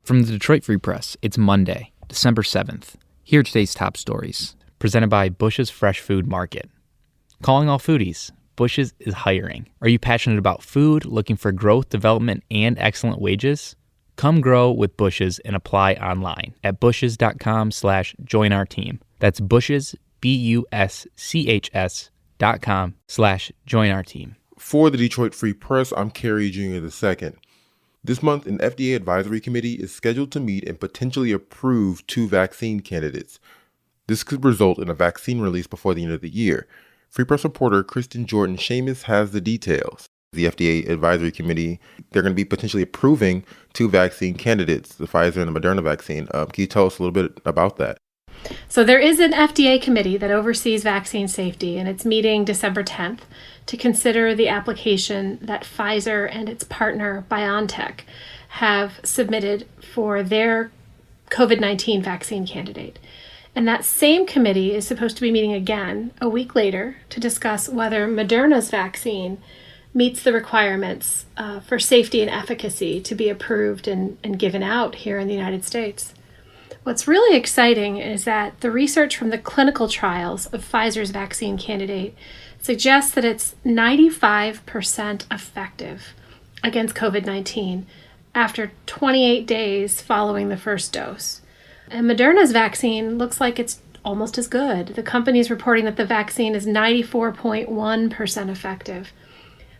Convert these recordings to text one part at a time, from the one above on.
From the Detroit Free Press, it's Monday, December 7th. Here are today's top stories, presented by Bush's Fresh Food Market. Calling all foodies, Bush's is hiring. Are you passionate about food, looking for growth, development, and excellent wages? Come grow with Bush's and apply online at bush's.com/join our team. That's Bush's, BUSCHS.com/join our team. For the Detroit Free Press, I'm Kerry Jr. II. This month, an FDA advisory committee is scheduled to meet and potentially approve 2 vaccine candidates. This could result in a vaccine release before the end of the year. Free Press reporter Kristen Jordan-Shamus has the details. The FDA advisory committee, they're going to be potentially approving 2 vaccine candidates, the Pfizer and the Moderna vaccine. Can you tell us a little bit about that? So there is an FDA committee that oversees vaccine safety, and it's meeting December 10th to consider the application that Pfizer and its partner BioNTech have submitted for their COVID-19 vaccine candidate. And that same committee is supposed to be meeting again a week later to discuss whether Moderna's vaccine meets the requirements for safety and efficacy to be approved and given out here in the United States. What's really exciting is that the research from the clinical trials of Pfizer's vaccine candidate suggests that it's 95% effective against COVID-19 after 28 days following the first dose. And Moderna's vaccine looks like it's almost as good. The company's reporting that the vaccine is 94.1% effective.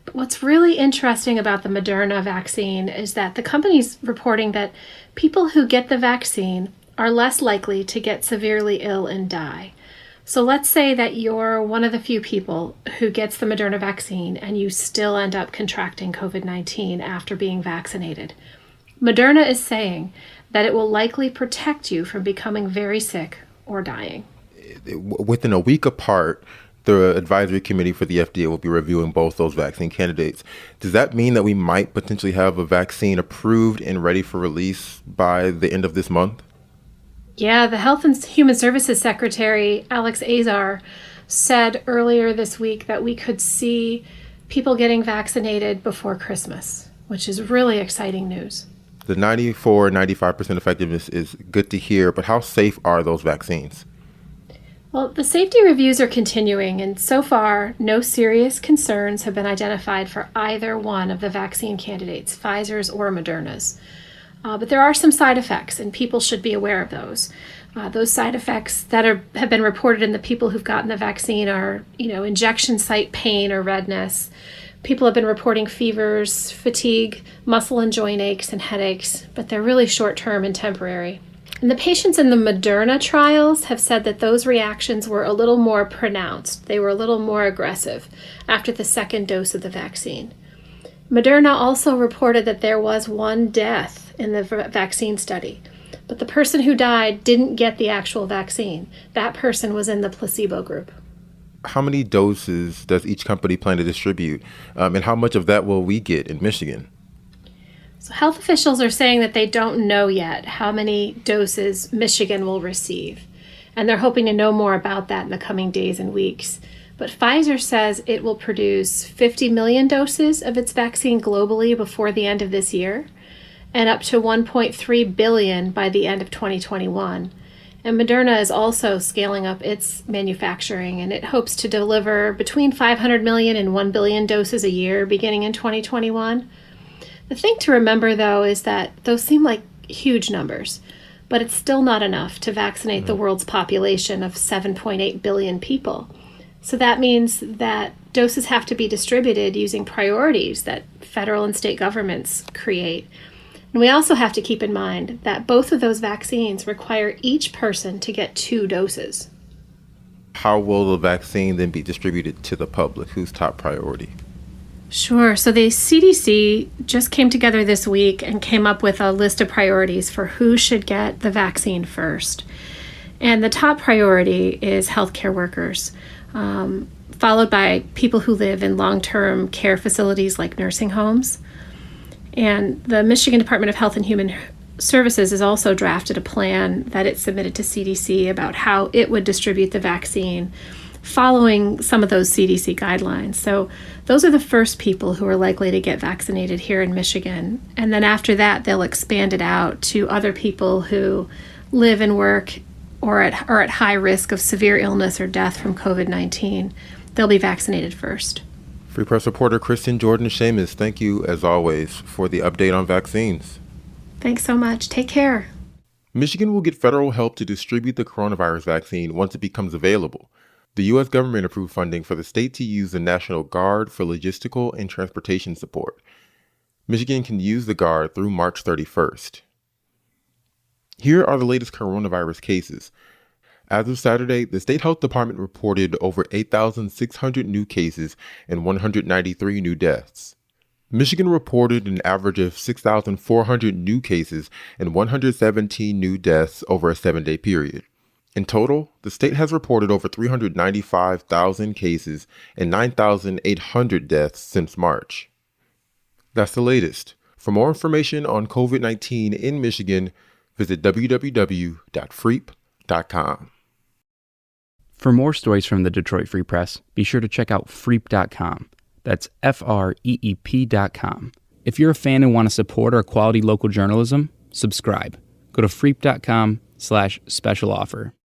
But what's really interesting about the Moderna vaccine is that the company's reporting that people who get the vaccine are less likely to get severely ill and die. So let's say that you're one of the few people who gets the Moderna vaccine and you still end up contracting COVID-19 after being vaccinated. Moderna is saying that it will likely protect you from becoming very sick or dying. Within a week apart, the advisory committee for the FDA will be reviewing both those vaccine candidates. Does that mean that we might potentially have a vaccine approved and ready for release by the end of this month? Yeah, the Health and Human Services Secretary, Alex Azar, said earlier this week that we could see people getting vaccinated before Christmas, which is really exciting news. The 94-95% effectiveness is good to hear, but how safe are those vaccines? Well, the safety reviews are continuing, and so far, no serious concerns have been identified for either one of the vaccine candidates, Pfizer's or Moderna's. But there are some side effects, and people should be aware of those. Those side effects that have been reported in the people who've gotten the vaccine are, injection site pain or redness. People have been reporting fevers, fatigue, muscle and joint aches, and headaches, but they're really short-term and temporary. And the patients in the Moderna trials have said that those reactions were a little more pronounced. They were a little more aggressive after the second dose of the vaccine. Moderna also reported that there was 1 death in the vaccine study, but the person who died didn't get the actual vaccine. That person was in the placebo group. How many doses does each company plan to distribute, and how much of that will we get in Michigan? So health officials are saying that they don't know yet how many doses Michigan will receive, and they're hoping to know more about that in the coming days and weeks. But Pfizer says it will produce 50 million doses of its vaccine globally before the end of this year, and up to 1.3 billion by the end of 2021. And Moderna is also scaling up its manufacturing, and it hopes to deliver between 500 million and 1 billion doses a year beginning in 2021. The thing to remember, though, is that those seem like huge numbers, but it's still not enough to vaccinate the world's population of 7.8 billion people. So that means that doses have to be distributed using priorities that federal and state governments create. And we also have to keep in mind that both of those vaccines require each person to get 2 doses. How will the vaccine then be distributed to the public? Who's top priority? Sure. So the CDC just came together this week and came up with a list of priorities for who should get the vaccine first. And the top priority is healthcare workers, followed by people who live in long-term care facilities like nursing homes. And the Michigan Department of Health and Human Services has also drafted a plan that it submitted to CDC about how it would distribute the vaccine following some of those CDC guidelines. So those are the first people who are likely to get vaccinated here in Michigan. And then after that, they'll expand it out to other people who live and work or are at high risk of severe illness or death from COVID-19. They'll be vaccinated first. Free Press reporter Kristen Jordan-Shamus, thank you, as always, for the update on vaccines. Thanks so much. Take care. Michigan will get federal help to distribute the coronavirus vaccine once it becomes available. The U.S. government approved funding for the state to use the National Guard for logistical and transportation support. Michigan can use the Guard through March 31st. Here are the latest coronavirus cases. As of Saturday, the State Health Department reported over 8,600 new cases and 193 new deaths. Michigan reported an average of 6,400 new cases and 117 new deaths over a 7-day period. In total, the state has reported over 395,000 cases and 9,800 deaths since March. That's the latest. For more information on COVID-19 in Michigan, visit www.freep.com. For more stories from the Detroit Free Press, be sure to check out freep.com. That's FREEP.com. If you're a fan and want to support our quality local journalism, subscribe. Go to freep.com/special offer.